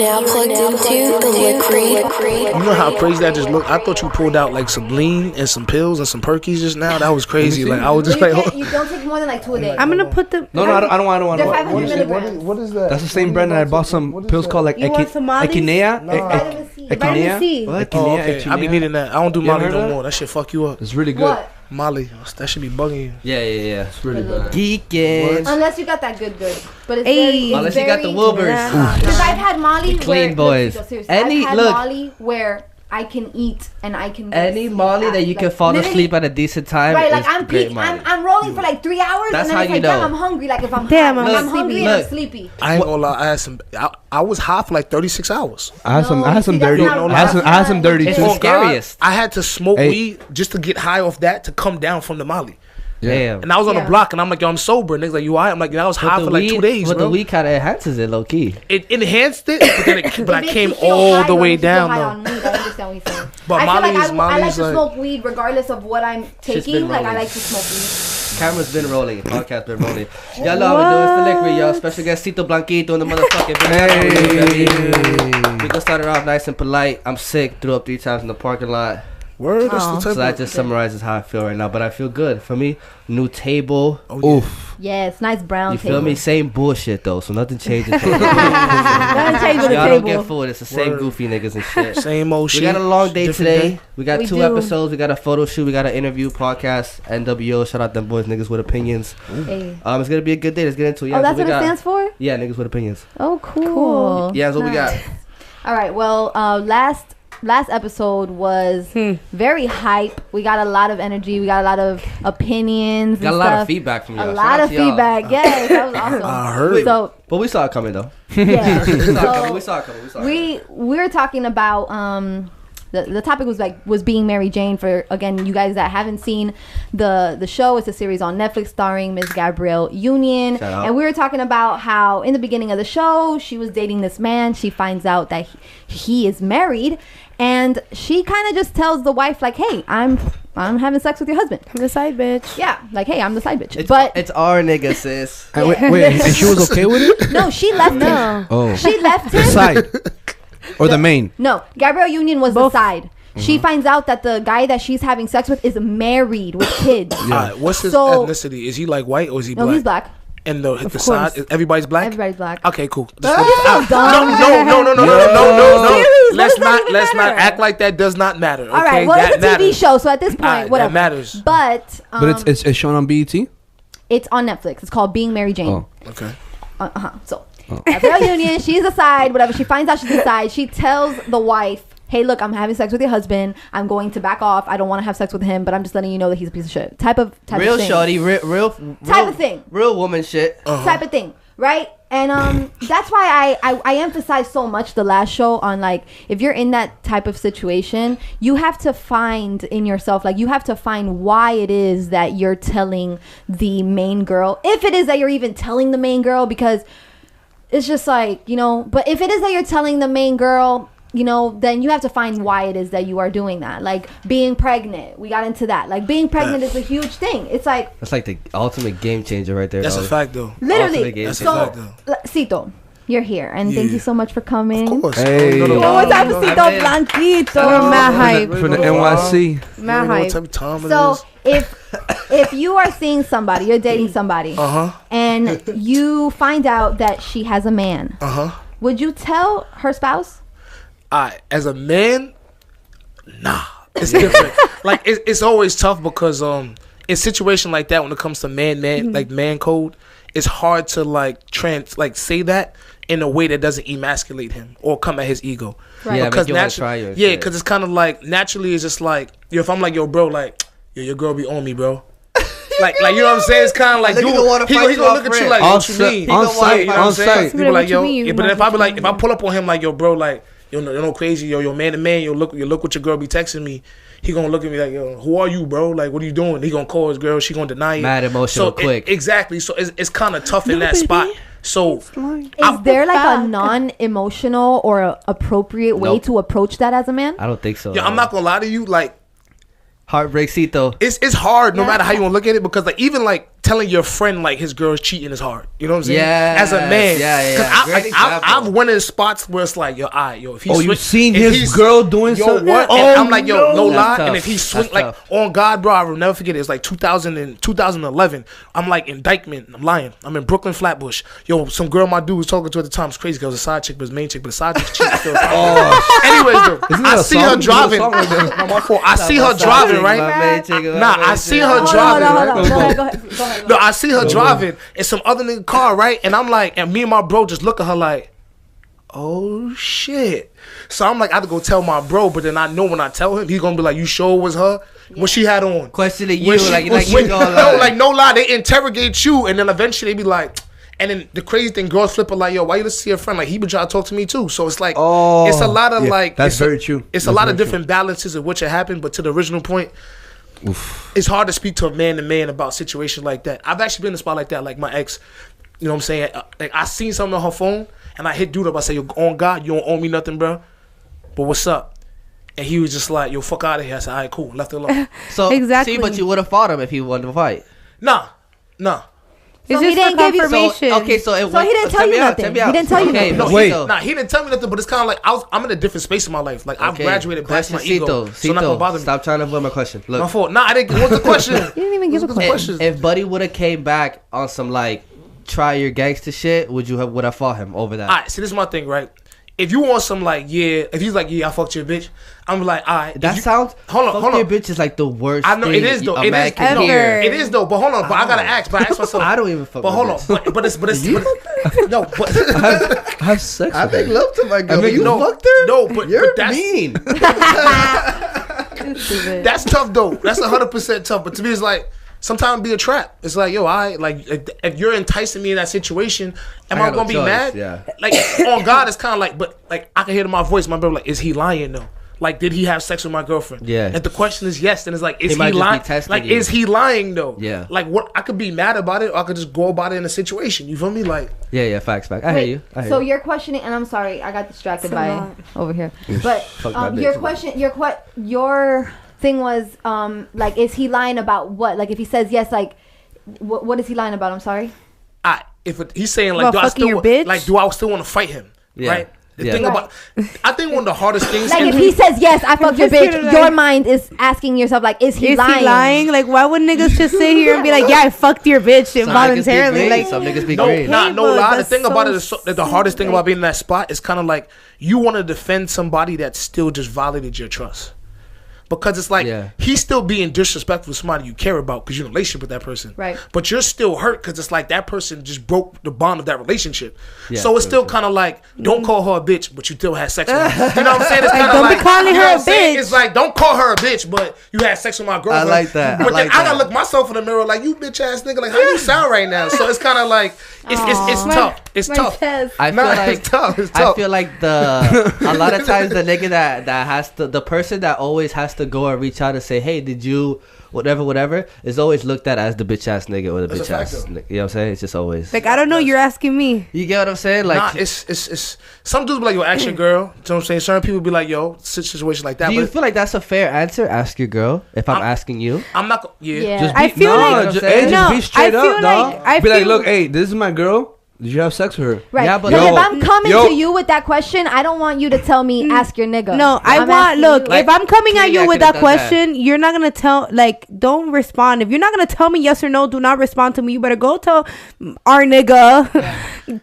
now plugged into the liquid. You know how crazy that just looked? I thought you pulled out like some lean and some pills and some perkies just now. That was crazy. Like I was just like, you don't take more than like 2 a day. I'm gonna put the. No, I don't want. They're 500 milligrams. what is that? That's the same brand that I bought some pills called like You want some Molly's? Echinacea. Vitamin C. Vitamin C. What? Oh, okay. I be needing that. I don't do You Molly heard no that? more. That shit fuck you up. It's really good. What? Molly, that should be bugging you. Yeah. It's really good. Geeking. Unless you got that good. But it's Hey. very. Unless you got the Wilburs. Because I've had Molly Clean where, boys. No, seriously, Any- I've had look. Molly where I can eat and I can. Any sleep Molly at, that you can like, fall literally- asleep at a decent time. Right, like is I'm great peak, Molly. I'm rolling for like 3 hours, That's and how then it's you like, damn, know. I'm hungry. Like if I'm Damn, high, I'm I'm hungry sleepy. and I'm Look. sleepy. I ain't gonna lie. I had some. I was high for like 36 hours. I had some No, dirty. see, that's not- I had some dirty It's too. the On God, scariest. I had to smoke Hey. weed just to get high off that to come down from the Molly. Damn. And I was on the Yeah. block, and I'm like, yo, I'm sober. And niggas like, you alright? I'm like, I was high for like 2 days, But bro. the weed kind of enhances it low key. It enhanced it, but, then but I It makes came you feel all high, the but way makes you feel down high though. on weed. I understand what you're saying. But I feel like I like Molly's to like- smoke weed regardless of what I'm Shit's taking. been Like I rolling. like to smoke weed. Camera's been rolling. Podcast been rolling. Y'all know how we do. It's the liquid, y'all. Special guest Cito Blanko in the motherfucking Hey. We gonna start it off nice and polite. I'm sick. Threw up 3 times in the parking lot. Word, that's the type So that of. just summarizes how I feel right now. But I feel good. For me, new table. Oh, yeah. Oof. Yes, nice brown You table. feel me? Same bullshit though. So nothing changes. Nothing changed with the Y'all don't get table. fooled. It's the same Word. goofy niggas and shit. Same old We shit. got a long day different today. day. We got We 2 do. episodes. We got a photo shoot. We got an interview podcast. NWO. Shout out them boys, niggas with opinions. Hey. It's gonna be a good day. Let's get into it. Oh, Yeah, that's what it stands for? Yeah, niggas with opinions. Oh, cool. Yeah, that's what we got. All right. Well, last episode was very hype. We got a lot of energy. We got a lot of opinions. Got a and lot stuff. of feedback from y'all. A Shout lot out of to y'all. feedback. Yes, that was awesome. I heard. So But we saw it coming though. yeah. We saw it So coming. we were talking about the topic was being Mary Jane. For again, you guys that haven't seen the show, it's a series on Netflix starring Miss Gabrielle Union. Shout out. And we were talking about how in the beginning of the show she was dating this man. She finds out that he is married, and she kind of just tells the wife like, "Hey, I'm having sex with your husband." I'm the side bitch. Yeah, like, "Hey, I'm the side bitch." It's but our nigga, sis. And wait, and she was okay with it? no, she left him. Oh, She left the him. side or the main? No, Gabrielle Union was Both. the side. She finds out that the guy that she's having sex with is married with kids. Alright, what's his So- ethnicity? Is he like white or is he No, black? he's black. And the course. side, everybody's black. Everybody's black. Okay, cool. dumb. No. Serious? Let's What does that not even let's not matter? act like that does not matter. Okay, All right. Well, that it's a TV matters. show, so at this point, Alright, whatever. that matters. But But it's shown on BET. it's on Netflix. It's called Being Mary Jane. Oh. Okay. So, Gabrielle Union, she's a side. Whatever. She finds out she's a side. She tells the wife, "Hey, look, I'm having sex with your husband. I'm going to back off. I don't want to have sex with him, but I'm just letting you know that he's a piece of shit." Type of Real thing. shorty, real Type of thing. Real woman shit. Type of thing, right? And that's why I emphasize so much the last show on, like, if you're in that type of situation, you have to find in yourself, like, you have to find why it is that you're telling the main girl, if it is that you're even telling the main girl, because it's just like, you know, but if it is that you're telling the main girl, you know, then you have to find why it is that you are doing that. Like being pregnant, we got into that. Like being pregnant is a huge thing. It's like, That's like the ultimate game changer right there. That's a dog. fact though. literally. That's a So, fact though. Cito, you're here, and thank Yeah. you so much for coming. Of course. Hey. No, no, One One no, more time no, for no, Cito no. Blanquito. I'm mad hype. From the NYC. You Mad know what hype. type of time it So is? if you are seeing somebody, you're dating somebody, and you find out that she has a man, would you tell her spouse? As a man, nah, it's different. Like it's always tough because in situation like that, when it comes to like man code, it's hard to like say that in a way that doesn't emasculate him or come at his ego. Right. Yeah, Because make you wanna try your shit. because it's kind of like naturally it's just like, yo, if I'm like, yo, bro, like, yo, your girl be on me, bro. like you know what I'm saying? It's kind of like, Nigga dude, don't wanna he fight gonna you look off at you rip. like, On what you site, mean? on Yeah, site, you know what on I'm saying? site. People like, What you yo, mean? yeah, but then if I be like, if I pull up on him like, yo, bro, like, yo, no crazy, yo, man to man, yo, look what your girl be texting me. He gonna look at me like, yo, who are you, bro? Like, what are you doing? He gonna call his girl. She gonna deny it. Mad emotional quick. Exactly. So it's kind of tough in that spot. So Is there like a non-emotional or a appropriate way Nope. to approach that as a man? I don't think so. yeah, I'm not gonna lie to you. Like, Heartbreak Cito. it's hard no matter how you wanna look at it, because like even like telling your friend like his girl's cheating is hard. You know what I'm saying? Yeah. As a man. Yeah. Great example. I've went in spots where it's like, yo, if he you've seen his girl doing something? What? Oh, And I'm like, yo, no That's lie. tough. And if he swing, That's like, tough. on God, bro, I will never forget it. It's like 2011. I'm like in Dykeman. I'm lying. I'm in Brooklyn, Flatbush. Yo, some girl my dude was talking to at the time. It's crazy. It was a side chick, but his main chick, but the side chick cheating still. Anyways, though, Isn't I that a see song? her Isn't that a driving. song right there? No, my fault. I see her driving, right? Nah, I see her Hold driving. on. right? Go ahead. No, I see her driving in some other nigga car, right? And I'm like, and me and my bro just look at her like, oh shit. So I'm like, I have to go tell my bro, but then I know when I tell him, he's gonna be like, you sure it was her? What she had on? Questioning you, When she- like you when- gonna no, lie. like no lie, they interrogate you, and then eventually they be like, and then the crazy thing, girls flip it like, yo, why you listen to your friend? Like he been trying to talk to me too. So it's like, it's a lot of like, that's it's very true. It's That's a lot of very different balances of what should happen. But to the original point, it's hard to speak to a man to man about situations like that. I've actually been in a spot like that, like my ex. You know what I'm saying? Like I seen something on her phone, and I hit dude up. I said, yo, on God, you don't owe me nothing, bro. But what's up? And he was just like, yo, fuck out of here. I said, all right, cool. Left it alone. So Exactly. see, but you would have fought him if he wanted to fight. Nah. It's So he just didn't for give you- confirmation. So, okay, so, So he didn't tell you nothing. He didn't tell you nothing. No, Okay, he, nah, he didn't tell me nothing, but it's kind of like I'm in a different space in my life. Like I've graduated past my ego, so not gonna bother me. Stop trying to avoid my question. Look, My fault. Nah, I didn't. What's the question? You didn't even give a What's the question. question? if Buddy would have came back on some like try your gangster shit, would I fought him over that? All right, see, this is my thing, right? If you want some like, if he's like, I fucked your bitch, I'm like, all right. That sounds. Hold on. Your bitch is like the worst. I know it thing is though. a It man is. can No, hear. it is though. But hold on. But I gotta ask. But I ask myself. I don't even fuck. But my hold on. bitch. But it's no. But I have sex I with her. make love to my girl. make You no, fucked her. no, but You're that's mean. that's tough though. That's 100% tough. But to me, it's like sometimes it be a trap. It's like, yo, if you're enticing me in that situation, am I I got gonna be no choice, mad? yeah. Like on God, it's kind of like, but like I can hear it in my voice. My brother, like, is he lying though? Like, did he have sex with my girlfriend? Yeah. If the question is yes, then it's like, is he might just be lying? testing Like, you. is he lying though? Yeah. Like, what? I could be mad about it, or I could just go about it in a situation. You feel me? Like, Yeah, facts. I hear you. I hear So you. you're questioning, and I'm sorry, I got distracted It's a by lot. over here. But that your bitch. question, your thing was like, is he lying about what? Like, if he says yes, like, what is he lying about? I'm sorry. he's saying like, About do I fucking still your bitch? like, do I still want to fight him? Yeah. Right. The Yeah. thing Right. about, I think one of the hardest things. Like, if he says yes, I fucked your Just bitch, kinda your like- mind is asking yourself like, is he Is lying? he lying? Like, why would niggas just sit here and be like, yeah, I fucked your bitch Some niggas be involuntarily? green, Like, some niggas be No, green. nah, no but lie. The that's thing about it so is that the hardest thing about being in that spot is kind of like you want to defend somebody that still just violated your trust. Because it's like Yeah. he's still being disrespectful to somebody you care about because you're in a relationship with that person. Right. But you're still hurt because it's like that person just broke the bond of that relationship. Yeah, so it's true, still true. kind of like, don't call her a bitch, but you still had sex with her. You know what I'm saying? It's Like, kind of don't be like, calling you know her what a I'm saying? bitch. It's like, don't call her a bitch, but you had sex with my girlfriend. like that. I But like then I that. gotta look myself in the mirror like, you bitch ass nigga, like how you sound right now? So it's kind of like, it's tough. It's My tough. chest. I feel Nah, like it's tough. It's I tough. feel like a lot of times the nigga that has to, the person that always has to go and reach out and say, hey, did you whatever is always looked at as the bitch ass nigga or the That's a bitch ass fact, though. nigga. You know what I'm saying? It's just always like, I don't know. You're asking me. you get what I'm saying? Like Nah, it's some dudes be like, yo, ask your girl. You know what I'm saying? Certain people be like, yo, situation like that. do you But feel like that's a fair answer? Ask your girl if I'm asking you. I'm not gonna, Yeah. Just I be, feel no, like- just, No, hey, just be I straight feel up, like- dog. I Be like, feel- look, hey, this is my girl. Did you have sex with her? Right. Yeah, but- but Yo, if I'm coming yo. to you with that question, I don't want you to tell me, ask your nigga. No, I'm asking look, you. Like, if I'm coming at Kenya you with could've that done that. question, you're not going to tell, like, don't respond. If you're not going to tell me yes or no, do not respond to me. You better go tell our nigga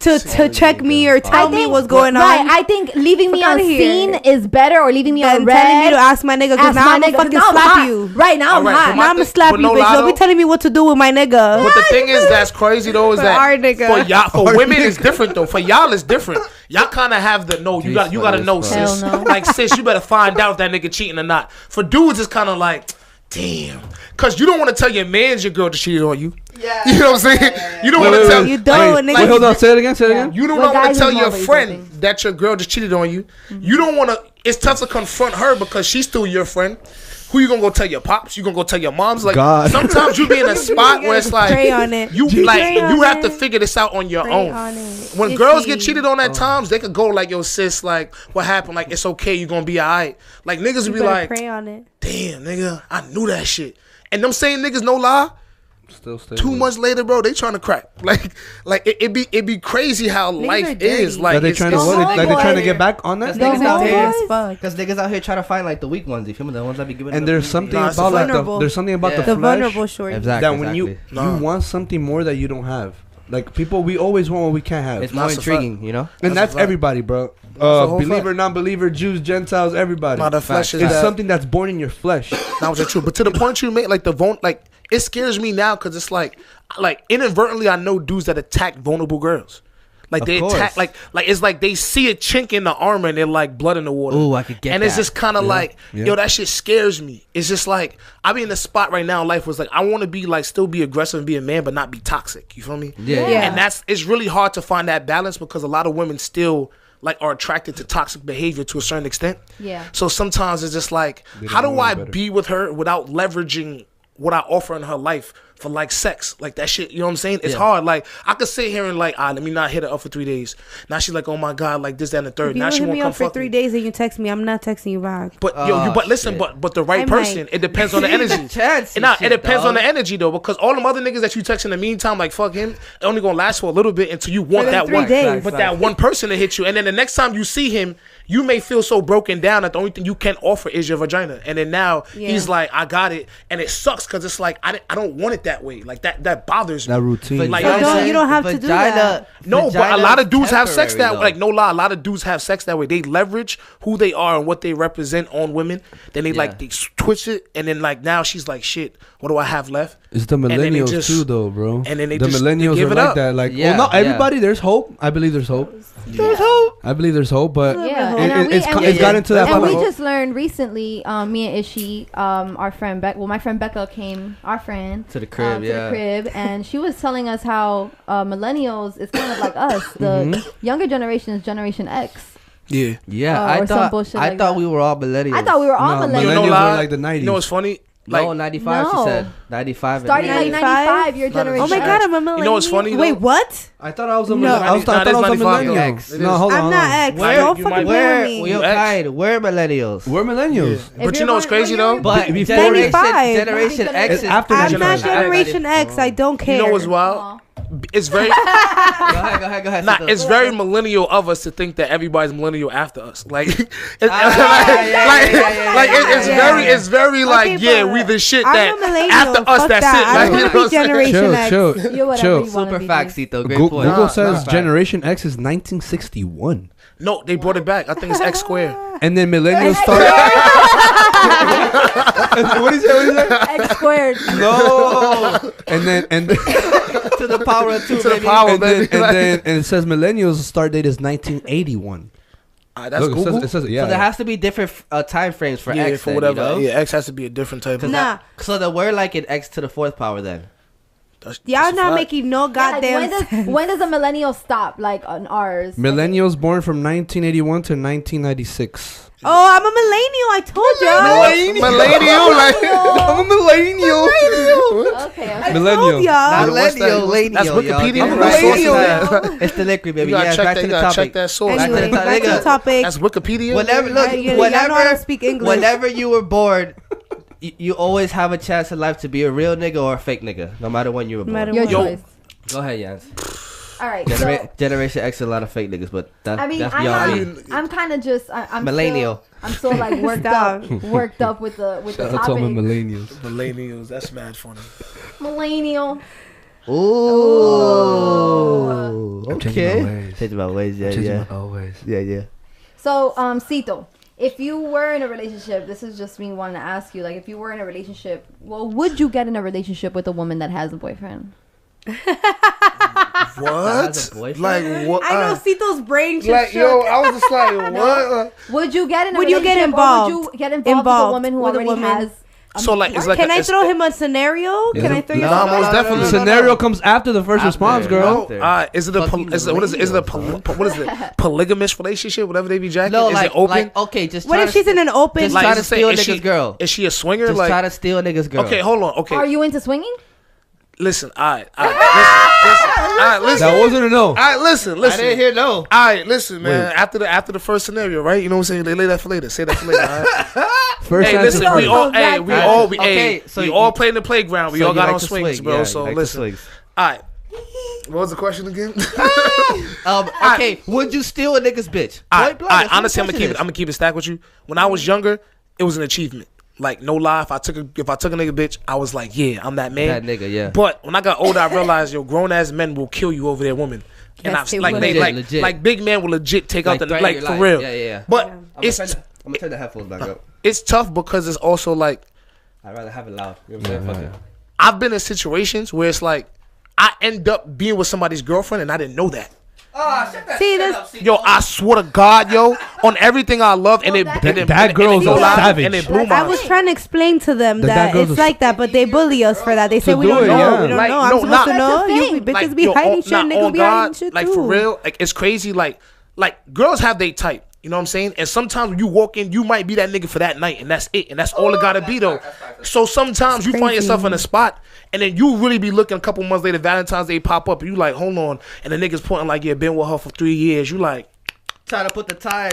to check me or tell me what's going on. Right, I think leaving me Fuck outta unseen here. is better, or leaving me on Than red. telling me to ask my nigga, because ask now my I'm going nigga, to fucking 'cause now I'm slap hot. you. Right now, I'm Alright, hot. but Now I'm going to slap but you, no bitch. lie, Don't be though. telling me what to do with my nigga. But the thing is that's crazy though is For that our nigga. for y'all, for women it's different though. For y'all it's different. Y'all kind of have the no. You got to know, Hell sis. no. Like sis, you better find out if that nigga cheating or not. For dudes it's kind of like, damn, because you don't want to tell your man's your girl to cheat on you. Yeah. You know what I'm saying? You don't want to tell. You don't, Wait, nigga. hold on. Say it again. Say it again. You don't With want to guys, tell it's your more of a friend thing. that your girl just cheated on you. You don't want to. It's tough to confront her because she's still your friend. Who you gonna go tell your pops? You gonna go tell your moms? Like God. sometimes you be in a spot where it's like Pray on it. you Pray like on you have to it. figure this out on your Pray own. on it. When Ishy. girls get cheated on at times, they could go like, yo, sis, like what happened? Like it's okay, you gonna be alright. Like niggas You would be better like, pray on it. damn, nigga, I knew that shit. And them same niggas, no lie, Still stay 2 with months later, bro, they trying to crack. Like it be crazy how Niggas are life dirty. is. Like Are they it's- trying to it's- what? Like they trying to homeboy. get back on that? Because The niggas out homeboys? here, As fuck. because niggas out here trying to find like the weak ones. You feel me? The ones that be giving. And them there's the- something Nah, it's about like vulnerable. there's something about Yeah. the The flesh vulnerable shorty. Exactly. that when you Nah. want something more that you don't have. Like people, we always want what we can't have. it's more That's a intriguing, you know. And That's that's a fact. everybody, bro. a whole Believer, fact. non-believer, Jews, Gentiles, everybody. Nah, the flesh is It's that. something that's born in your flesh. That was the truth. But to the point you made, like like it scares me now because it's like inadvertently I know dudes that attack vulnerable girls. Like Of they course. attack, like it's like they see a chink in the armor and they're like blood in the water. Ooh, I could get And it's that. just kind of like, Yeah. yo, that shit scares me. It's just like I be in a spot right now in life was like I want to be like still be aggressive and be a man, but not be toxic. You feel me? Yeah. Yeah. And it's really hard to find that balance because a lot of women still like are attracted to toxic behavior to a certain extent. Yeah. So sometimes it's just like, They how don't do know I any better. be with her without leveraging what I offer in her life for like sex? Like that shit, you know what I'm saying? It's Yeah. hard. Like I could sit here and like, let me not hit her up for 3 days. Now she's like, oh my God, like this, that, and the third. If you Now don't she hit won't me come up for fuck 3 me. days and you text me, I'm not texting you back. But Oh, but listen, shit. but the right I person, might. it depends on the energy. Chance Nah, shit, it depends on dog. the energy though, because all them other niggas that you text in the meantime, like fuck him, it only gonna last for a little bit until you want them that 3 one. days. But that one person to hit you, and then the next time you see him, you may feel so broken down that the only thing you can offer is your vagina. And then now he's like, I got it, and it sucks because it's like I don't want it that way. Like that bothers me. That routine. Like, So you know what I'm saying? you don't have to do that. No, but a vagina lot of dudes have sex temporary, that though. like no lie. A lot of dudes have sex that way. They leverage who they are and what they represent on women. Then they like they twitch it, and then like now she's like, shit. What do I have left? It's the then they millennials just- too, though, bro. and then they the just- millennials they give are it like up. that. Like, Yeah, well, not yeah. everybody. There's hope. I believe there's hope. There's hope. I believe there's hope, but Yeah. it's gotten to that And point. we just learned recently, me and Ishy, our friend my friend Becca came, our friend To the crib, to yeah. the crib, and she was telling us how millennials is kind of like us. The younger generation is Generation X. Yeah. Yeah, or I some thought bullshit I like thought that. we were all millennials. I thought we were all No, millennials. You know, Millennials lie? were like the 90s. You know what's funny? No, Like, 95. No. She said 95. Starting like 95? 95, your Not a- generation. Oh my X. God, I'm a millennial. You know what's funny, Wait, though? what? I thought I was a No. millennial. I thought I was a 95. millennial. X. It No, is. hold on. I'm hold not on. X. Where- Don't you fucking might- play We're with me. yo, X. kind. We're millennials. We're millennials. But you know what's crazy though? But Before- generation 95. Generation X It's is after I'm not Generation X. Generation X. I don't care. You know what's wild? It's very Go ahead. nah, Cito. it's very millennial of us to think that everybody's millennial after us. Like, it's very like, Okay, yeah, but we the shit I'm that a millennial. after us, Fuck that's that. it. I Like, don't you want know to what be I'm saying? Generation X. Chill, You're whatever chill. you wanna Super be, facts, dude. Cito. Great Google point. Nah, says nah. Generation X is 1961. No, they brought it back. I think it's X squared. And then millennials started. What is that? X squared. No. And then To the power of two, To the baby. power, and then, baby. and it says millennials start date is 1981. That's Look, Google. it says yeah. So there has to be different time frames for yeah, X. for then, whatever. You know? Yeah, X has to be a different type of. Nah. So that we're like an X to the fourth power then. Y'all not fact. making no Like, goddamn sense. when does a millennial stop? Like on ours. Millennials born from 1981 to 1996. Oh, I'm a millennial. I told y'all. Millennial, like I'm a millennial. Okay. Millennial. Told y'all. What's that? Millennial, That's yo, Wikipedia. yo. I'm a Right? millennial. It's the liquid, baby. You gotta Yeah, check back that. to You the gotta check topic. that source. Back to Anyway, the back to the nigga. topic. That's Wikipedia. Whenever, look, Y'all know how to whenever, speak English. whenever you were born, you always have a chance in life to be a real nigga or a fake nigga, no matter when you were No matter born. Your what. Yo. choice. Go ahead, Yanz. All right. So, Generation X is a lot of fake niggas, but I mean, that's beyond me. I'm kind of just I'm Millennial. I'm so like worked up with the Shout out to all my topic. millennials. Millennials. That's mad funny. Millennial. Ooh. I'm changing my Okay. ways. Changing my ways, yeah, Changing yeah. my always. Yeah. So, Cito, if you were in a relationship, this is just me wanting to ask you, like, if you were in a relationship, well, would you get in a relationship with a woman that has a boyfriend? What? boyfriend? Like what? I know Cito's brain just Like shook. yo, I was just like, what? Would you get in a Would you get relationship involved? or would you get involved with a woman who With a already woman. has So like, it's like. Can I it's- throw him a scenario? Yeah. Can I throw you? Nah, something? most definitely. The scenario comes after the first After. response, girl. No. Is it a Fucking is it, what is it? Is it a millennials, what is it? Polygamous relationship? Whatever they be jacking. No, is like, it open? like, okay, just What try if to she's in an open? Just Like, try is to it say- steal a is nigga's she- girl. Is she a swinger? Just Like, try to steal a nigga's girl. okay, hold on. Okay, Are you into swinging? Listen, all right, listen. That wasn't a no. All right, listen. I didn't hear no. All right, listen, man. After the first scenario, right? You know what I'm saying? They lay that for later. Say that for later. All right? First Hey, answer. listen. We all you- play in the playground. We so all you got like on to swings, swing. bro. Yeah, So you like to listen. swing. All right. What was the question again? Okay, would you steal a nigga's bitch? I Point blank, that's what honestly, the I'm question gonna keep it stacked with you. When I was younger, it was an achievement. Like no lie, if I took a nigga bitch, I was like, yeah, I'm that man. That nigga, yeah. But when I got older, I realized grown ass men will kill you over their woman. And Yes, I've they like will. they Legit. like big men will legit take out the threaten like your for life. real. Yeah. But I'm it's gonna turn the headphones back up. it's tough because it's also like I'd rather have it loud. You know what I'm saying? Fuck it. I've been in situations where it's like I end up being with somebody's girlfriend and I didn't know that. See, this. Yo, I swear to God, yo, on everything I love, and That girl's blew a my- savage. and it blew I my was trying to explain to them That that girl's it's a- like that, but they bully us for that. They say To we do don't it, know. yeah. We don't Like, know. I'm no, supposed not- to know. That's the You thing. bitches be yo, hiding shit. nah, Niggas on be God, hiding shit like too. for real, like it's crazy. Like girls have they type. You know what I'm saying? And sometimes when you walk in, you might be that nigga for that night, and that's it. And that's all it gotta be though. So sometimes you find yourself in a spot, and then you really be looking a couple months later, Valentine's Day pop up, and you like, hold on, and the nigga's pointing like, yeah, been with her for 3 years. You like, Trying to put the tire.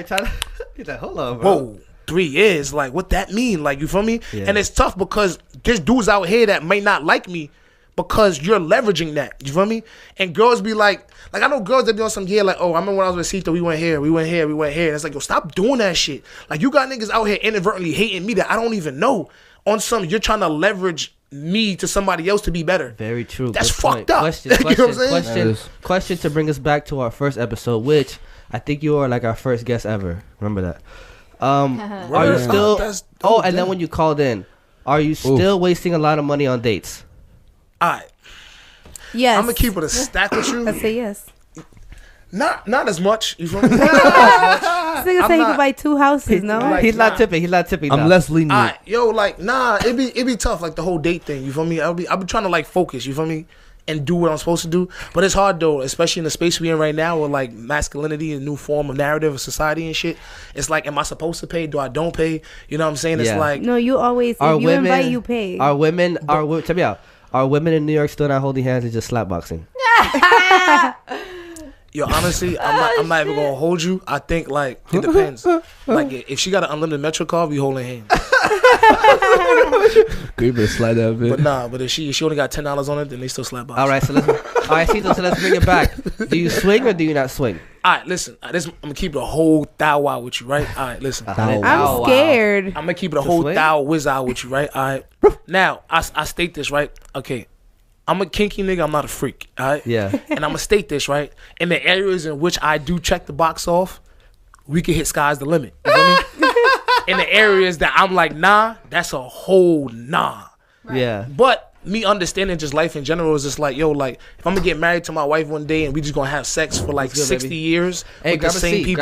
He's like, hold on, bro. whoa, 3 years, like what that mean? Like you feel me? Yeah. And it's tough because there's dudes out here that may not like me because you're leveraging that. You feel me? And girls be like I know girls that be on some like, oh, I remember when I was with Cito, we went here. And it's like, yo, stop doing that shit. Like you got niggas out here inadvertently hating me that I don't even know. On some, you're trying to leverage me to somebody else to be better. Very true. That's Good point. fucked up. Question, You know what I'm saying? question to bring us back to our first episode, which I think you are like our first guest ever. Remember that. Are you Word. still? Oh, And then damn. when you called in, are you still wasting a lot of money on dates? All right, Yes. I'm gonna keep it a stack with you. I say yes. Not as much. You feel me? This nigga say he not- could buy 2 houses. No. like- He's not nah. tipping. He's not tipping. I'm now. less lenient. Alright, yo, like, nah, it be tough, like the whole date thing, you feel me? I'll be trying to like focus, you feel me? And do what I'm supposed to do. But it's hard though, especially in the space we in right now with like masculinity and new form of narrative of society and shit. It's like, am I supposed to pay? Do I don't pay? You know what I'm saying? It's Yeah. like No, you always. Are If you women? invite, you pay. Are women? Tell me out. Are women in New York still not holding hands and just slapboxing? yo, honestly, I'm not even gonna hold you. I think like it depends. Like if she got an unlimited Metro card, we holding hands. Could you better slide that a bit? But nah, but if she only got $10 on it, then they still slap box. All right, Cito, so let's bring it back. Do you swing or do you not swing? All right, listen. I'm gonna keep the whole thou wow with you, right? All right, listen. Thou I'm wow. scared. I'm gonna keep the whole swing? thou whiz out with you, right? All right. Now, I state this, right? Okay. I'm a kinky nigga. I'm not a freak, all right? Yeah. And I'm gonna state this, right? In the areas in which I do check the box off, we can hit sky's the limit. You feel me? In the areas that I'm like, nah, that's a whole nah. Yeah. But me understanding just life in general is just like, yo, like if I'm gonna get married to my wife one day and we just gonna have sex for like Let's go, 60 baby. years Hey, with the grab a same seat. people,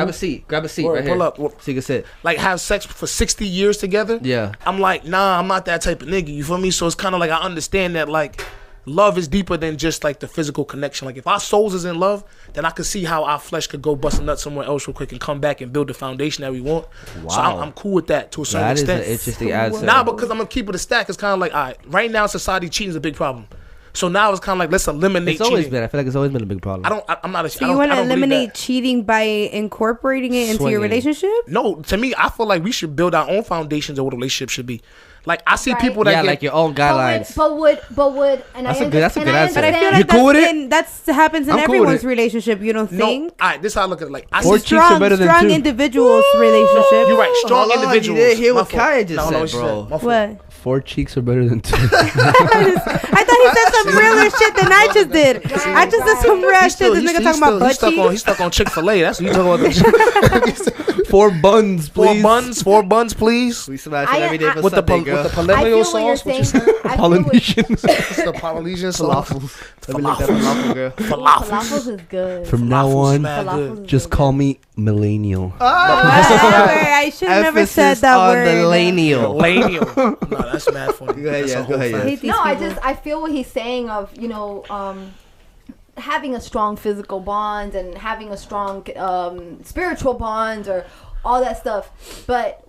Grab a seat Word, right here. pull up. So you can sit. like have sex for 60 years together. Yeah. I'm like, nah, I'm not that type of nigga. You feel me? So it's kind of like I understand that like love is deeper than just like the physical connection. Like if our souls is in love, then I could see how our flesh could go bust a nut somewhere else real quick and come back and build the foundation that we want. So Wow. I'm cool with that to a certain That is extent. an interesting answer. Nah, because I'm gonna keep it a stack. It's kind of like, all right, right now society cheating is a big problem. So now it's kind of like let's eliminate It's always cheating. been. I feel like it's always been a big problem. I'm not a. So you want to eliminate cheating by incorporating it into your Swinging. relationship? No, to me, I feel like we should build our own foundations of what a relationship should be. Like I see Right. people that Yeah, get like your own guidelines. But would, and That's I a good- that's a and good I answer. But I feel understand- like cool with it? that's happens in I'm cool with everyone's it. relationship. You don't no. think? All right, this is how I look at it. Like I Four see. cheeks are better than strong two. individuals relationship. You're right. Strong Hold on, you individuals. didn't hear My what fault. Kaya just No, said, what she bro. My fault. What? 4 cheeks are better than 2. I thought he said some realer shit than I just did. I just did some real shit. This nigga talking about butt cheeks. He's stuck on Chick-fil-A. That's what you talking about. 4 buns, please. 4 buns, please. We smash I- it every day for With the Sunday, girl. I Paleo feel what you're sauce. What you saying. said? I feel what- Polynesians. It's the Polynesian sauce. Falafels. Let me lick that falafel, girl. Falafels is good. From now Falafel's on, mad Falafels good. is just good. call me millennial. I should have never said Emphasis that on word. the lanial. Millennial. No, that's mad funny. Go ahead, That's yeah, a go whole ahead, fact. yeah. hate these No, people. I feel what he's saying of having a strong physical bond and having a strong spiritual bond or all that stuff. But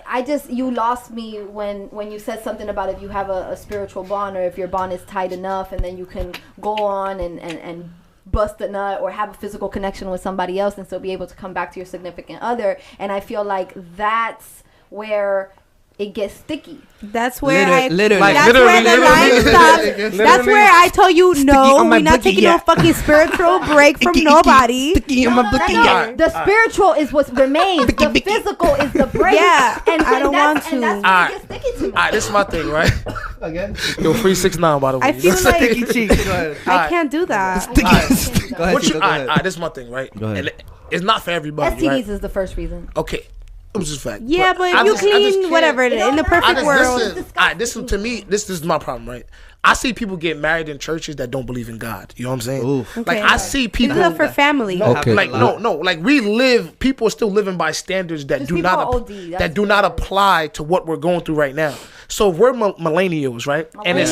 I just, you lost me when you said something about if you have a spiritual bond or if your bond is tight enough, and then you can go on and bust a nut or have a physical connection with somebody else and still be able to come back to your significant other. And I feel like that's where it gets sticky. That's where Literally. That's where the line stops. That's where I tell you, no, we're not taking no fucking spiritual break from nobody. The spiritual is what remains. The physical is the break. Yeah, and I don't want to. And that's where it gets sticky to me. Alright, this is my thing, right? Again. Yo, free 6ix9ine, by the way. I feel like Sticky cheeks. Go ahead. I can't do that. Go ahead. What you, Tito, go ahead. alright, this is my thing, right? Go ahead. And it's not for everybody, STDs right? is the first reason. Okay. It was just fact. Yeah, but I if you just- I just clean can't- whatever in the perfect world. Listen to me. This is my problem, right? I see people get married in churches that don't believe in God. You know what I'm saying? Oof. Like Okay. I see people. It's not for family. Okay. Like no, like we live. People are still living by standards that Just do people not are OD, that's that do not the- apply to what we're going through right now. So we're millennials, right? And it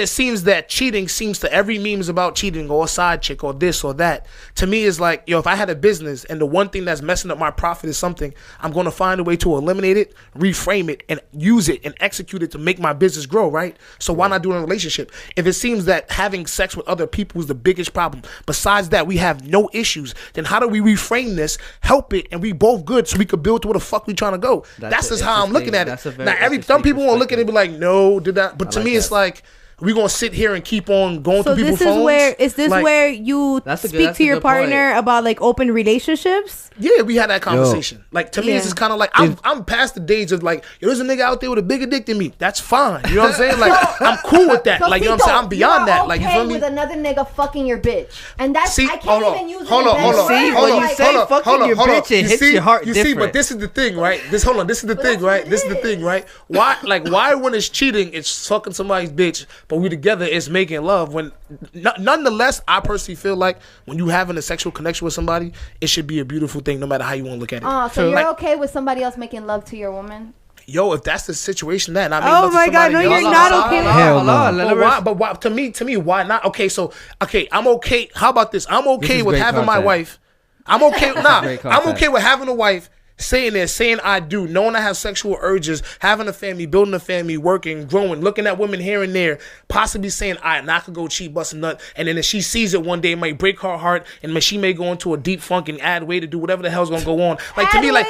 seems that cheating seems to every meme is about cheating or a side chick or this or that. To me, it's like, yo, if I had a business and the one thing that's messing up my profit is something, I'm going to find a way to eliminate it, reframe it, and use it and execute it to make my business grow, right? So why not do it in a relationship? If it seems that having sex with other people is the biggest problem, besides that we have no issues, then how do we reframe this, help it, and we both good so we could build to where the fuck we trying to go? That's just how I'm looking at it. Some people won't look at it and be like, no, did that? But to me, it's like, we gonna sit here and keep on going through people's phones? Where you speak to your partner about like open relationships? Yeah, we had that conversation. Like to me, it's just kind of like I'm past the days of like, yo, there's a nigga out there with a bigger dick than me. That's fine. You know what I'm saying? Like I'm cool with that. So Like you know what I'm saying? I'm beyond that. Like you feel me? with another nigga fucking your bitch, and that's I can't even use it. Hold on. See, when you say fucking your bitch, it hits your heart different. You see, but this is the thing, right? This is the thing, right? This is the thing, right? Why when it's cheating, it's fucking somebody's bitch, but we together it's making love. When nonetheless, I personally feel like when you having a sexual connection with somebody, it should be a beautiful thing, no matter how you want to look at it. So you're okay with somebody else making love to your woman? Yo, if that's the situation, then I mean, oh my god, no, you're not okay with Hell no. But to me, why not? Okay, I'm okay. How about this? I'm okay with having my wife. I'm okay. I'm okay with having a wife. Saying I do, knowing I have sexual urges, having a family, building a family, working, growing, looking at women here and there, possibly saying, all right, now I could go cheat, bust a nut, and then if she sees it one day, it might break her heart, and she may go into a deep funk and add way to do whatever the hell's gonna go on. Like to me, like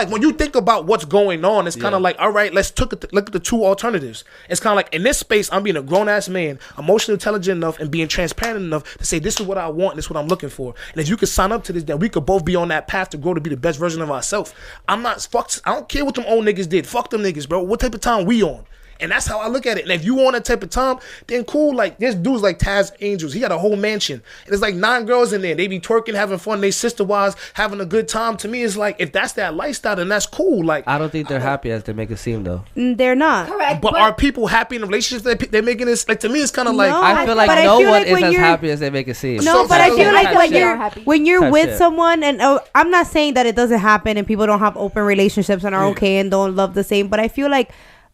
when you think about what's going on, it's kind of like, all right, let's look at the two alternatives. It's kind of like in this space, I'm being a grown ass man, emotionally intelligent enough, and being transparent enough to say this is what I want, this is what I'm looking for, and if you could sign up to this, then we could both be on that path to grow to be the best version of ourselves. I'm not fucked. I don't care what them old niggas did. Fuck them niggas, bro. What type of time we on? And that's how I look at it. And if you on that type of time, then cool. Like this dude's like Taz Angels. He got a whole mansion. And there's like 9 girls in there. They be twerking, having fun. They sister-wise, having a good time. To me, it's like if that's that lifestyle, then that's cool. Like I don't think they're happy as they make it seem though. They're not. Correct. But are people happy in the relationships they're making this? Like to me, it's kind of like I feel like no one is as happy as they make it seem. No, but I feel like when you're Type with shit. someone, and I'm not saying that it doesn't happen and people don't have open relationships and are okay and don't love the same, but I feel like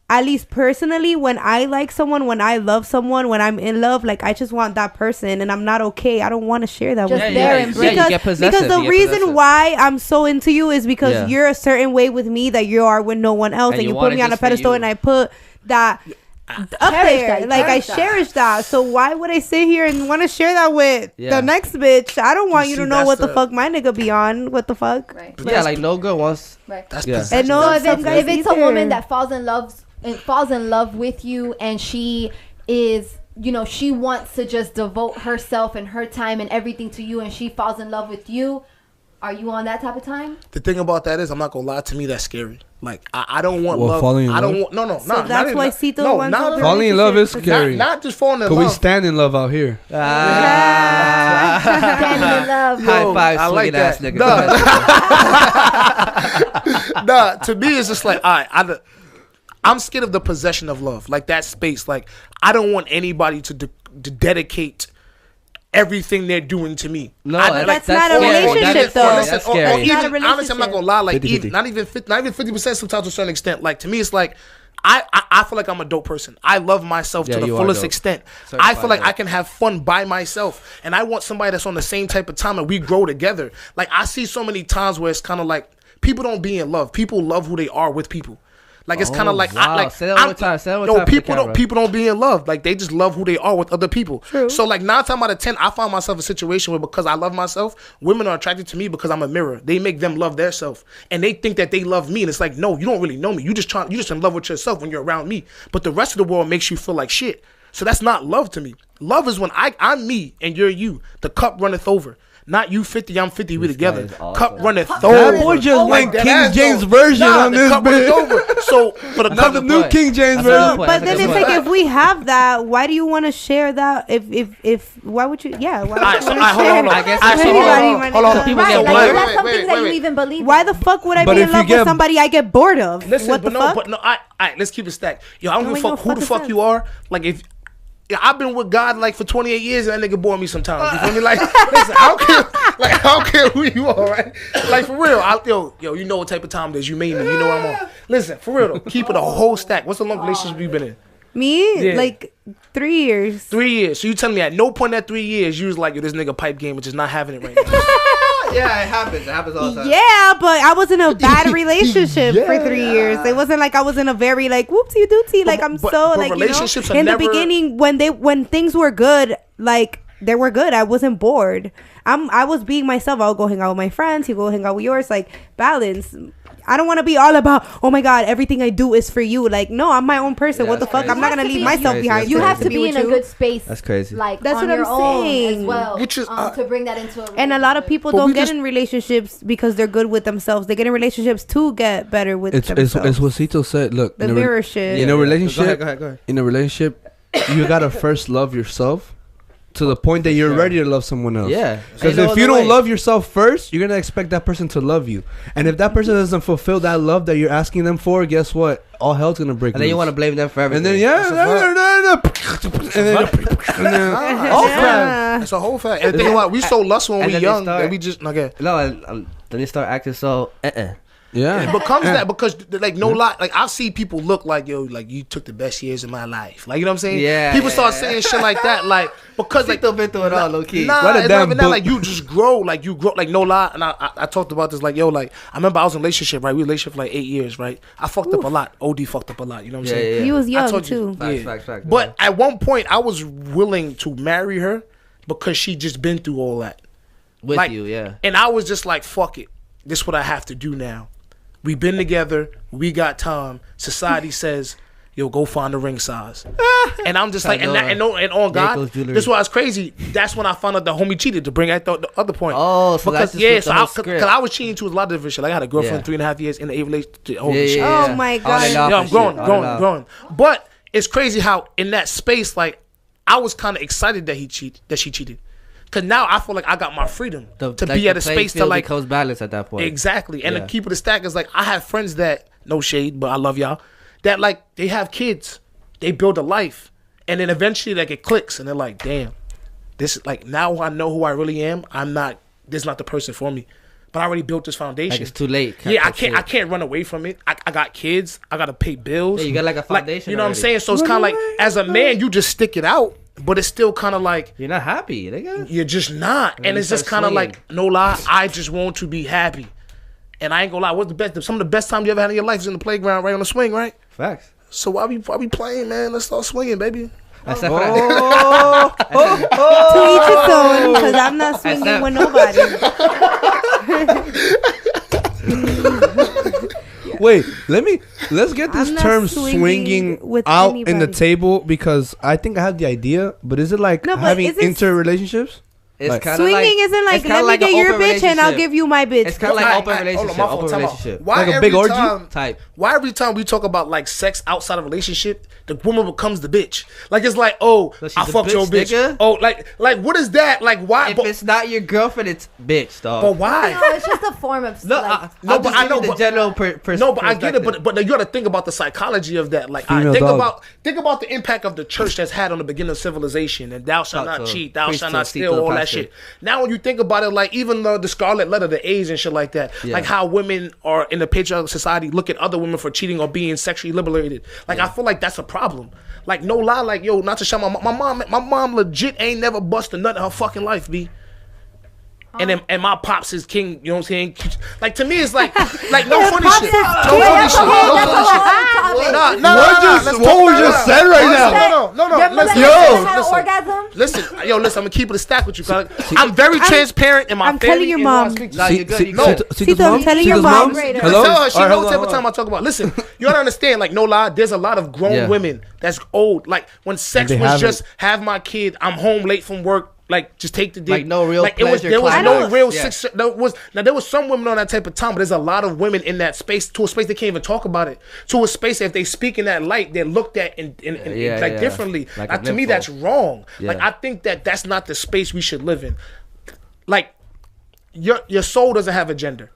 at least personally, when I like someone, when I love someone, when I'm in love, like I just want that person, and I'm not okay. I don't want to share that with you. You get possessive. Because the reason why I'm so into you is because you're a certain way with me that you are with no one else, and you put me on a pedestal, and I put that up there. Like I cherish that. So why would I sit here and want to share that with the next bitch? I don't want you to know what the fuck my nigga be on. What the fuck? Right. Yeah, like no girl wants. Right. that's And no, if it's a woman that falls in love with you, and she is, you know, she wants to just devote herself and her time and everything to you, and she falls in love with you, are you on that type of time? The thing about that is, I'm not gonna lie, to me that's scary. Like I don't want Well, love. falling in I don't love? want So that's why Cito wants to Falling in love is scary. Not just falling in Cause love. we stand in love out here. Standing in love. High five, I like sweet ass that. nigga. Nah, to me it's just like, all right, I'm scared of the possession of love, like that space. Like I don't want anybody to dedicate everything they're doing to me. No, that's not a relationship, though. That's scary. It's not a Even, honestly, I'm not gonna lie. Like 50-50. not even 50%. Sometimes to a certain extent. Like to me, it's like I feel like I'm a dope person. I love myself to the fullest extent. I feel like I can have fun by myself, and I want somebody that's on the same type of time, and we grow together. Like I see so many times where it's kind of like people don't be in love. People love who they are with people. Like it's kind of like, wow. Say that one time. Say that one time. People don't be in love. Like they just love who they are with other people. True. So like 9 times out of 10, I find myself in a situation where because I love myself, women are attracted to me because I'm a mirror. They make them love their self, and they think that they love me. And it's like, no, you don't really know me. You just in love with yourself when you're around me. But the rest of the world makes you feel like shit. So that's not love to me. Love is when I'm me and you're you. The cup runneth over. Not you 50, I'm 50, we together. Awesome. Cup runneth over. That boy just went King James version on this bitch. Over. So for the Not the new King James version. But then it's like if we have that, why do you want to share that? If why would you? Yeah, why would you want to share? I guess hold on. People get bored. That's something that you even believe. Why the fuck would I be in love with somebody I get bored of? Listen, what the fuck? Let's keep it stacked. Yo, I don't give a fuck who the fuck you are. Like if. Yeah, I've been with God like for 28 years and that nigga bore me sometimes. You feel me? Like, listen, I don't care who you are, right? Like for real, yo, you know what type of time it is. You made me. You know what I'm on. Listen, for real though, keep it a whole stack. What's the long relationship you been in? Me? Yeah. Like 3 years. 3 years. So you telling me at no point in that 3 years you was like, yo, this nigga pipe game is just not having it right now. Yeah, it happens. It happens all the time. Yeah, but I was in a bad relationship for 3 years. It wasn't like I was in a very like whoopsie doopsie. Like but relationships in the beginning when things were good, like they were good. I wasn't bored. I was being myself. I would go hang out with my friends. He'd go hang out with yours. Like balance. I don't want to be all about, oh my God, everything I do is for you. Like, no, I'm my own person. Yeah, what the fuck? crazy. I'm not going to leave myself behind. You have to be in a good space. That's crazy. Like, that's on what your I'm saying. own as well. Which is, to bring that into a relationship. And a lot of people don't get in relationships because they're good with themselves. They get in relationships to get better with themselves. It's what Cito said. Look, the mirror shit. In a relationship, Go ahead. in a relationship, you gotta first love yourself to the point that you're ready to love someone else. Yeah. Because if you don't love yourself first, you're gonna expect that person to love you. And if that person doesn't fulfill that love that you're asking them for, guess what? All hell's gonna break loose. And then you want to blame them for everything. And then all fact. It's a whole fact. And you know what? We so lustful when we young that we just okay. No, then they start acting so. Yeah, it becomes that because like no lie, like I see people look like yo, like you took the best years of my life, like you know what I'm saying? Yeah. People start saying shit like that, like because like been through it all, low key. Nah, it's not even that. Like you just grow, like no lie. And I talked about this, like yo, like I remember I was in a relationship, right? We were in a relationship for like 8 years, right? I fucked up a lot. OD fucked up a lot. You know what I'm saying? Yeah. He was young too. Facts. But at one point, I was willing to marry her because she just been through all that with like, you, yeah. And I was just like, fuck it. This is what I have to do now. We've been together. We got time. Society says, yo, go find the ring size. And I'm just like, and on God, this is why it's crazy. That's when I found out the homie cheated, to bring out the other point. Oh, so because, that's just because I was cheating to a lot of different shit. Like I had a girlfriend 3.5 years in a relationship. Holy shit. Oh my God. Yo, I'm growing. But it's crazy how in that space, like, I was kind of excited that she cheated. Cause now I feel like I got my freedom to be at a space to like becomes balance at that point. Exactly, and to keep it a stack is like I have friends that, no shade, but I love y'all, that like they have kids, they build a life, and then eventually like it clicks, and they're like, damn, this is like now I know who I really am. This is not the person for me, but I already built this foundation. Like it's too late. I can't run away from it. I got kids. I gotta pay bills. Yeah, you got like a foundation. You know what I'm saying? So it's kind of like as a man, you just stick it out. But it's still kind of like you're not happy. You're just not, and it's just kind of like no lie. I just want to be happy, and I ain't gonna lie. What's the best? Some of the best time you ever had in your life is in the playground, right on the swing, right? Facts. So why we playing, man? Let's start swinging, baby. To each his own, because I'm not swinging with nobody. Wait, let's get this term swinging out anybody. In the table, because I think I have the idea, but is it like having interrelationships? It's like, kind of like isn't like let me get your bitch and I'll give you my bitch. It's kind of like open relationship. Why like a big orgy type? Why every time we talk about like sex outside of relationship, the woman becomes the bitch? Like it's like, oh, so I fucked your bitch. Nigga? Oh, like what is that? Like why? If it's not your girlfriend, it's bitch, dog. But why? No, it's just a form of but I know the general no, but I get it. But you got to think about the psychology of that. Like, think about the impact of the church that's had on the beginning of civilization, and thou shalt not cheat, thou shalt not steal, all that shit. Now when you think about it, like even the Scarlet Letter, the A's and shit like that, like how women are in the patriarchal society look at other women for cheating or being sexually liberated. Like I feel like that's a problem. Like no lie, like yo, not to shout my mom legit ain't never busted nut in her fucking life, B. and my pops is king. You know what I'm saying? Like to me, it's like no funny shit. No funny shit. What was just said right now? No. Listen. I'm gonna keep it a stack with you. I'm very transparent in my. I'm telling your mom. No, you're good. I'm telling your mom. Hello. She knows every time I talk about. Listen, you gotta understand. Like no lie, there's a lot of grown women that's old. Like when sex was just have my kid. I'm home late from work. Like just take the dick. Like no real pleasure. There was no real sex. There was some women on that type of time, but there's a lot of women in that space. To a space they can't even talk about it. To a space if they speak in that light, they're looked at differently. Like to me, that's wrong. Yeah. Like I think that's not the space we should live in. Like your soul doesn't have a gender.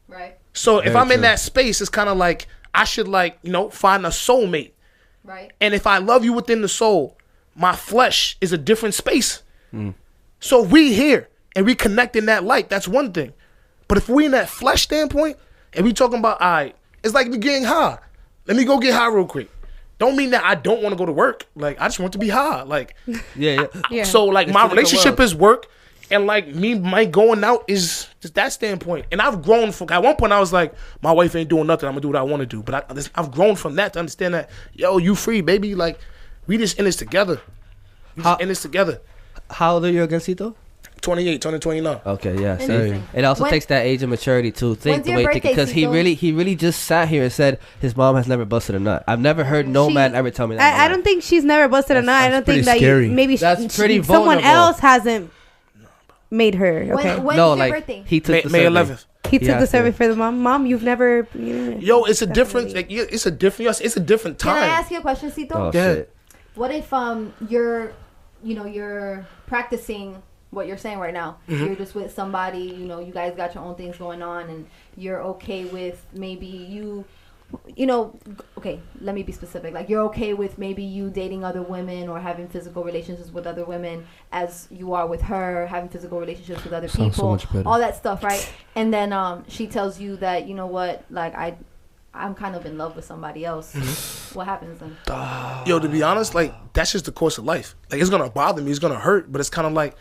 Right. So if I'm in that space, it's kind of like I should find a soulmate. Right. And if I love you within the soul, my flesh is a different space. So we here and we connect in that light. That's one thing. But if we in that flesh standpoint and we talking about, it's like we getting high. Let me go get high real quick. Don't mean that I don't want to go to work. Like I just want to be high. Like So like my relationship is work, and like my going out is just that standpoint. And I've grown from at one point I was like, my wife ain't doing nothing. I'm gonna do what I want to do. But I've grown from that to understand that you free, baby. Like we just in this together. How old are you again, Cito? 28, turning 29. Okay, yeah. So it also takes that age of maturity to think the way because he really just sat here and said his mom has never busted a nut. I've never heard man ever tell me that. I don't think she's never busted a nut. I don't think that maybe that's pretty someone else hasn't made her. Okay. When's your birthday? He took May 11th. He took the survey for the mom. Mom, you've never. It's a different. Like, it's a different time. Can I ask you a question, Cito? Oh, shit. What if you're practicing what you're saying right now? Mm-hmm. You're just with somebody, you guys got your own things going on, and you're okay with maybe okay, let me be specific. Like you're okay with maybe you dating other women or having physical relationships with other women as you are with her, having physical relationships with other people, all that stuff, right? And then she tells you that, you know what, like I'm kind of in love with somebody else. Mm-hmm. What happens then? To be honest, like that's just the course of life. Like it's gonna bother me, it's gonna hurt, but it's kind of like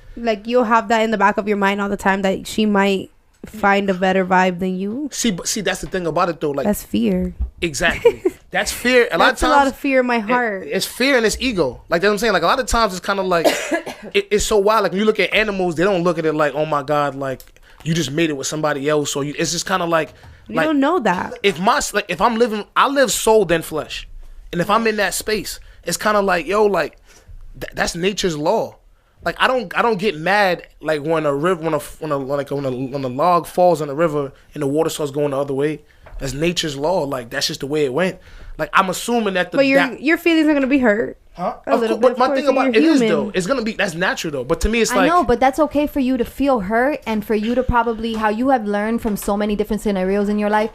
you'll have that in the back of your mind all the time that she might find a better vibe than you. See, that's the thing about it though. Like that's fear. Exactly. That's fear. That's a lot of fear in my heart. It's fear and it's ego. Like that's what I'm saying. Like a lot of times it's kind of like it's so wild. Like when you look at animals, they don't look at it like, oh my God, like you just made it with somebody else. So it's just kind of like. You don't know that. If I'm living, I live soul then flesh, and if I'm in that space, it's kind of like that's nature's law. Like I don't get mad like when a river when a log falls in the river and the water starts going the other way. That's nature's law. Like that's just the way it went. Like I'm assuming that but your feelings are gonna be hurt. Huh? But my thing about it is though, it's gonna be that's natural though. But to me, it's like I know, but that's okay for you to feel hurt and for you to probably how you have learned from so many different scenarios in your life,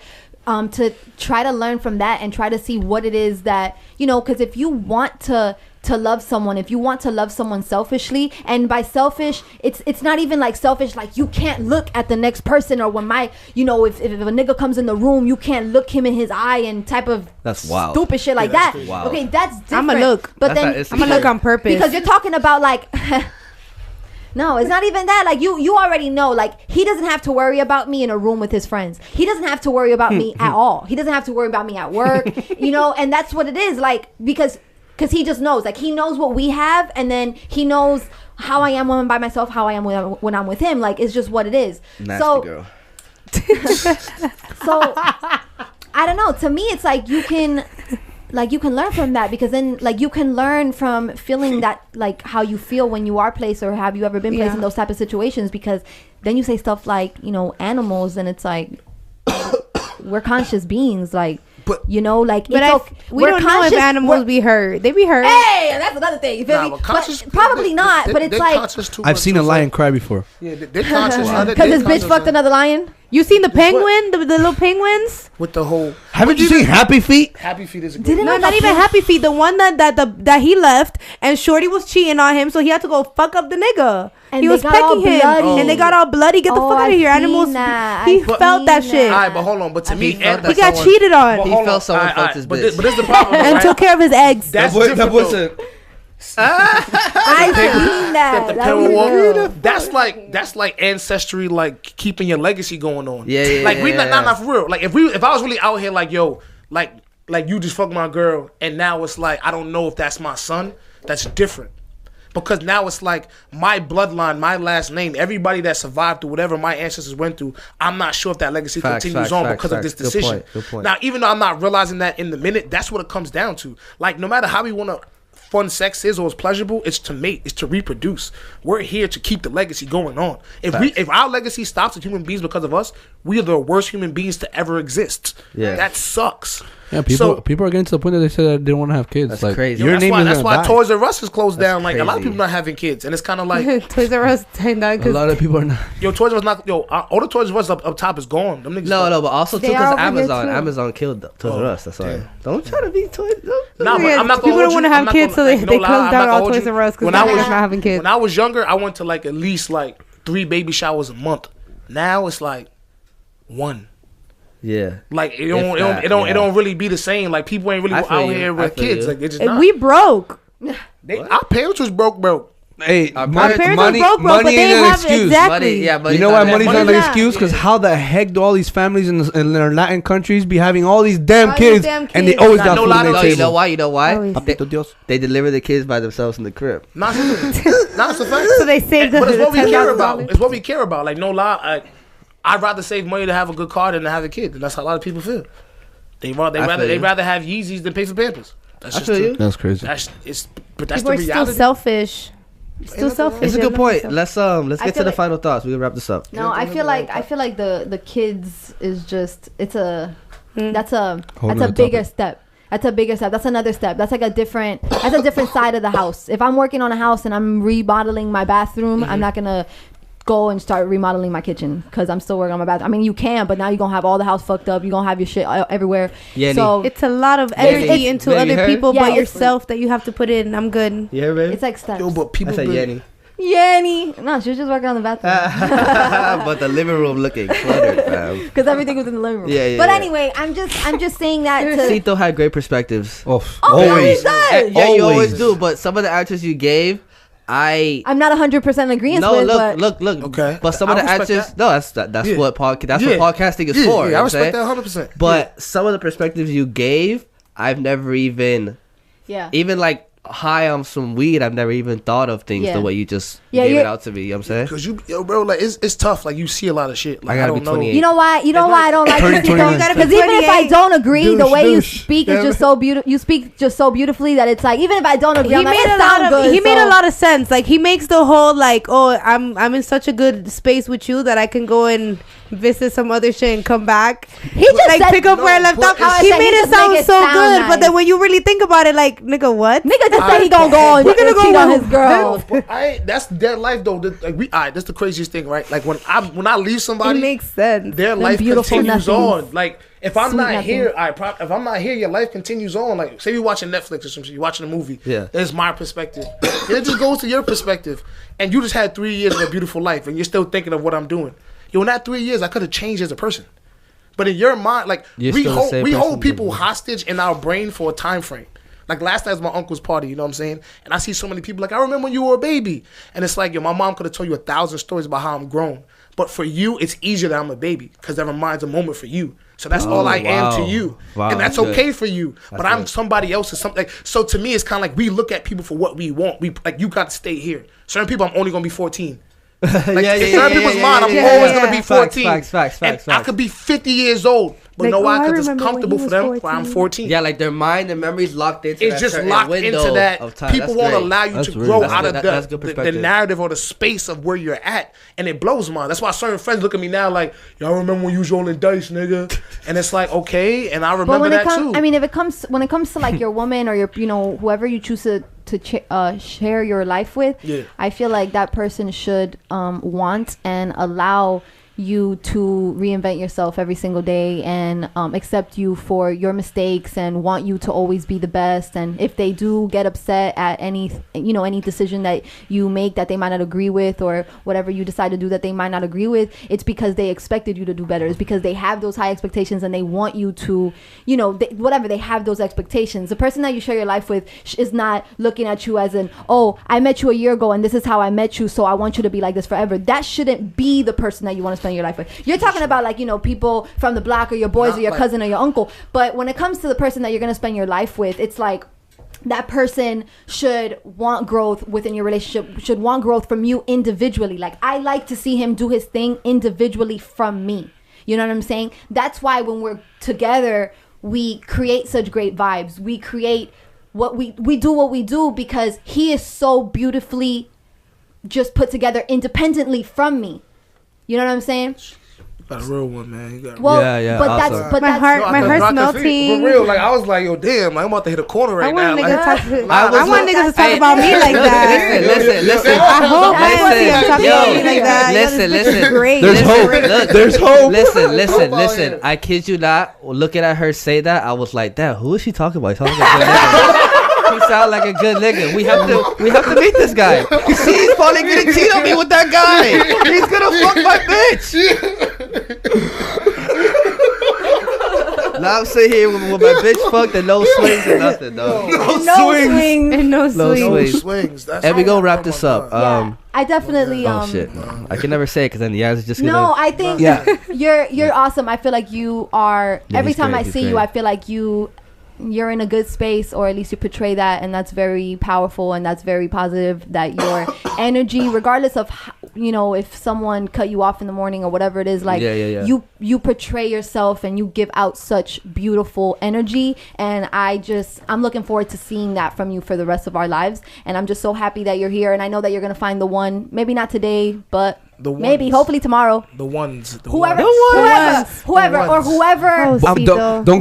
to try to learn from that and try to see what it is that because if you want to love someone, if you want to love someone selfishly, and by selfish it's not even like selfish like you can't look at the next person, or when if a nigga comes in the room you can't look him in his eye and type of that's wild stupid shit like that. Wild. Okay, that's different. I'ma look, but I'm gonna look on purpose because you're talking about like no, it's not even that. Like you already know. Like he doesn't have to worry about me in a room with his friends. He doesn't have to worry about me at all. He doesn't have to worry about me at work. And that's what it is. Like because he just knows. Like he knows what we have, and then he knows how I am when I'm by myself, how I am when I'm with him. Like it's just what it is. Nasty girl. So I don't know. To me, it's like you can learn from that, because then like you can learn from feeling that like how you feel when you are placed, or have you ever been placed in those type of situations, because then you say stuff like animals, and it's like we're conscious beings, like. But we don't know if animals be hurt. They be hurt. Hey, that's another thing. You feel me? Probably not. But it's like I've seen a lion cry before. Yeah, they're conscious. Because this bitch fucked another lion. You seen the penguin, the little penguins? With the whole. Haven't you seen Happy Feet? Happy Feet is a good. No, not even Happy Feet. The one that he left, and Shorty was cheating on him, so he had to go fuck up the nigga. And he was pecking him, and they got all bloody. Get the fuck out of here, animals. He felt that shit. All right, but hold on. But to me, he got cheated on. He felt someone fucked his bitch. But this is the problem. And took care of his eggs. That's different. I seen that. That's like ancestry, like keeping your legacy going on. Yeah. Like we not for real. Like if I was really out here, like yo, like you just fucked my girl, and now it's like I don't know if that's my son. That's different. Because now it's like my bloodline, my last name, everybody that survived through whatever my ancestors went through, I'm not sure if that legacy continues on because of this decision. Good point. Now, even though I'm not realizing that in the minute, that's what it comes down to. Like, no matter how we want to fun sex is or is pleasurable, it's to mate, it's to reproduce. We're here to keep the legacy going on. If our legacy stops as human beings because of us, we are the worst human beings to ever exist. Yeah. That sucks. Yeah, people are getting to the point that they said that they don't want to have kids. That's like, crazy. That's why Toys R Us is closed down. Like, a lot of people not having kids, and it's kind of like Toys R Us dying down. A lot of people are not. Yo, Toys R Us not. Yo, all the Toys R Us up top is gone. Them niggas. No, but also too because Amazon killed Toys R Us. That's why. Don't try to be Toys. Nah, but I'm not. People don't want to have kids, so they close down all Toys R Us because they're not having kids. When I was younger, I went to like at least like 3 baby showers a month. Now it's like 1. Yeah, like it don't really be the same. Like people ain't really out here with kids. Like it's just not. We broke. Our parents was broke. Hey, our parents money ain't an excuse. Exactly. You know why money's not an excuse? Because how the heck do all these families in their Latin countries be having all these damn kids, and they always got food on their table? You know why? They deliver the kids by themselves in the crib. Not it's a fact. So they save them. But it's what we care about. It's what we care about. Like no lie. I'd rather save money to have a good car than to have a kid. And that's how a lot of people feel. They'd rather have Yeezys than pay for Pampers. That's just That's crazy. That's people the reality. Still selfish. Selfish. It's a good point. Let's get to the final thoughts. We can wrap this up. No, I feel like the kids is just that's a bigger step. That's a bigger step. That's another step. That's like a different side of the house. If I'm working on a house and I'm remodeling my bathroom, I'm not gonna go and start remodeling my kitchen because I'm still working on my bathroom. I mean, you can, but now you're gonna have all the house fucked up. You're gonna have your shit everywhere. So it's a lot of energy into other people, but yourself that you have to put in. I'm good. Yeah, baby. It's like steps. Yo, but people. I said Yanny. No, she was just working on the bathroom. But the living room looking cluttered, fam. Because everything was in the living room. Yeah. But anyway, I'm just saying that. Cito had great perspectives. Always. Yeah, you always do. But some of the answers you gave, I'm not 100% in agreement with. Look. Okay. But some of the answers, that's what podcasting is for. Yeah, I respect that 100%. But some of the perspectives you gave, I've never even like high on some weed, I've never even thought of things the way you just gave it out to me. You know what I'm saying? Because bro, like it's tough. Like you see a lot of shit. Like, I don't know. You know why? I don't like you. Because even if I don't agree, the way you speak is just so beautiful. You speak just so beautifully that it's like even if I don't agree, he made a lot of sense. Like he makes the whole like, oh, I'm in such a good space with you that I can go and visit some other shit and come back. He just like pick up where I left off. He made it sound so good, but then when you really think about it, like nigga, what? Nigga just said he gonna go and cheat on his girl. That's their life though. Like that's the craziest thing, right? Like when I leave somebody, it makes sense. Their life continues on. Like if I'm not here, if I'm not here, your life continues on. Like say you're watching Netflix or something, you're watching a movie. Yeah, that's my perspective. It just goes to your perspective, and you just had 3 years of a beautiful life, and you're still thinking of what I'm doing. Yo, in that 3 years, I could have changed as a person. But in your mind, like we hold people hostage in our brain for a time frame. Like last night was my uncle's party, you know what I'm saying? And I see so many people like, I remember when you were a baby. And it's like, yo, my mom could have told you 1,000 stories about how I'm grown. But for you, it's easier that I'm a baby because that reminds a moment for you. So that's all I am to you. Wow, and that's okay for you. But I'm somebody else or something. Like, so to me, it's kind of like we look at people for what we want. We like, you got to stay here. Certain people, I'm only going to be 14. Like in certain people's mind, I'm always gonna be 14. Facts. I could be 50 years old, but know why? Because it's comfortable for them. Where I'm 14. Yeah, like their mind and memories locked into. It's just locked into that. People won't allow you to grow out of the narrative or the space of where you're at, and it blows my mind. That's why certain friends look at me now like, y'all remember when you was rolling dice, nigga? And it's like, okay, and I remember that too. I mean, when it comes to like your woman or your, whoever you choose to share your life with, I feel like that person should want and allow you to reinvent yourself every single day and accept you for your mistakes and want you to always be the best. And if they do get upset at any decision that you make that they might not agree with, or whatever you decide to do that they might not agree with, it's because they expected you to do better. It's because they have those high expectations and they want you to, they have those expectations. The person that you share your life with is not looking at you as I met you a year ago and this is how I met you, so I want you to be like this forever. That shouldn't be the person that you want to spend your life with. You're talking about people from the block or your boys or your cousin or your uncle. But when it comes to the person that you're going to spend your life with, it's like that person should want growth within your relationship, should want growth from you individually. Like, I like to see him do his thing individually from me. You know what I'm saying? That's why when we're together, we create such great vibes. We create what we do what we do because he is so beautifully just put together independently from me. You know what I'm saying? You got a real one, man. You got but awesome. my heart's melting. For real, like I was like, yo, damn, I'm about to hit a corner right now. I want niggas to talk about me like that. Listen. I hope I talk about me like that. Listen. Great. There's hope. There's hope. Listen. I kid you not. Looking at her say that, I was like, damn, who is she talking about? He's talking about he sound like a good nigga. We have to meet this guy. He's probably gonna cheat on me with that guy. He's gonna fuck my bitch. Now I'm sitting here with my bitch fucked and no swings and nothing, dog. No swings. And we gonna wrap this up. I definitely oh shit! I can never say it because then the Yanz is just gonna. No, I think you're awesome. I feel like you are. Yeah, every time great, I see you, I feel like you're in a good space, or at least you portray that, and that's very powerful and that's very positive. That your energy, regardless of if someone cut you off in the morning or whatever it is, like you portray yourself and you give out such beautiful energy, and I'm looking forward to seeing that from you for the rest of our lives. And I'm just so happy that you're here, and I know that you're gonna find the one, maybe not today, but maybe hopefully tomorrow. Whoever. Don't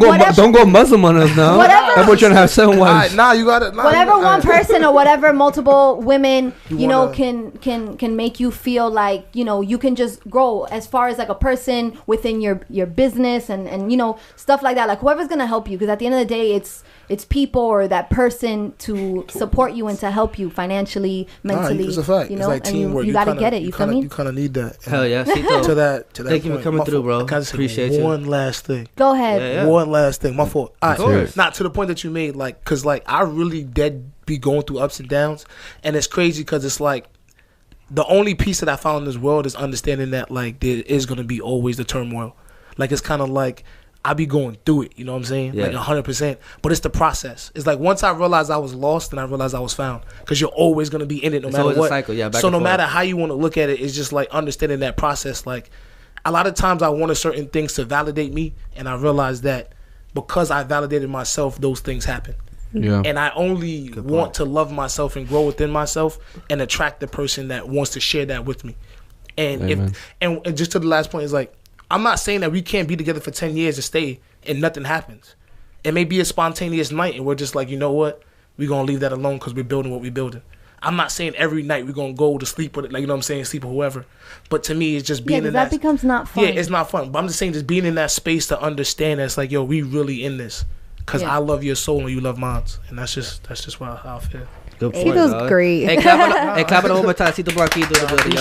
go Muslim on us now. Whatever. We're trying to have 7 wives. You got it. Whatever one person or whatever multiple women can make you feel like you can just grow as far as like a person within your business and stuff like that. Like whoever's gonna help you, because at the end of the day, it's people or that person to support you and to help you financially, mentally. It's a fact. It's like teamwork. You gotta get it. You feel me? You kind of need that. Hell yeah, Cito. to that. Thank you for coming through, bro. Appreciate you. One last thing. Go ahead. One last thing. My fault. Of course. Not to the point that you made, like, cause like I really be going through ups and downs, and it's crazy because it's like the only peace that I found in this world is understanding that like there is gonna be always the turmoil. Like it's kind of like I be going through it, you know what I'm saying? Yeah. Like 100%. But it's the process. It's like once I realized I was lost, then I realized I was found. Because you're always going to be in it no matter what. It's always a cycle, so no matter how you want to look at it, it's just like understanding that process. Like a lot of times I wanted certain things to validate me, and I realized that because I validated myself, those things happen. Yeah. And I only want to love myself and grow within myself and attract the person that wants to share that with me. And and just to the last point is like, I'm not saying that we can't be together for 10 years and stay and nothing happens. It may be a spontaneous night and we're just like, you know what? We're going to leave that alone because we're building what we're building. I'm not saying every night we're going to go to sleep with it, like, you know what I'm saying, sleep with whoever. But to me, it's just being in that. That becomes not fun. Yeah, it's not fun. But I'm just saying just being in that space to understand that it's like, yo, we really in this. Because I love your soul and you love mine. And that's just how I feel. Good point, Cito's great. Hey, clap it one more time. Cito Blanko in the building.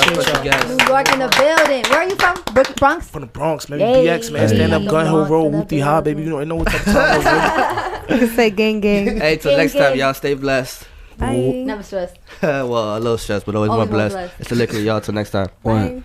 New York in the building. Where are you from? Bronx? From the Bronx, man. BX, man. Stand up, gun, ho, roll, whoopty ha, baby. You know what type of time it is. You can say gang. Hey, till next time, y'all stay blessed. Bye. Never stressed. Well, a little stressed, but always more blessed. It's the liquor, y'all. Till next time. Bye.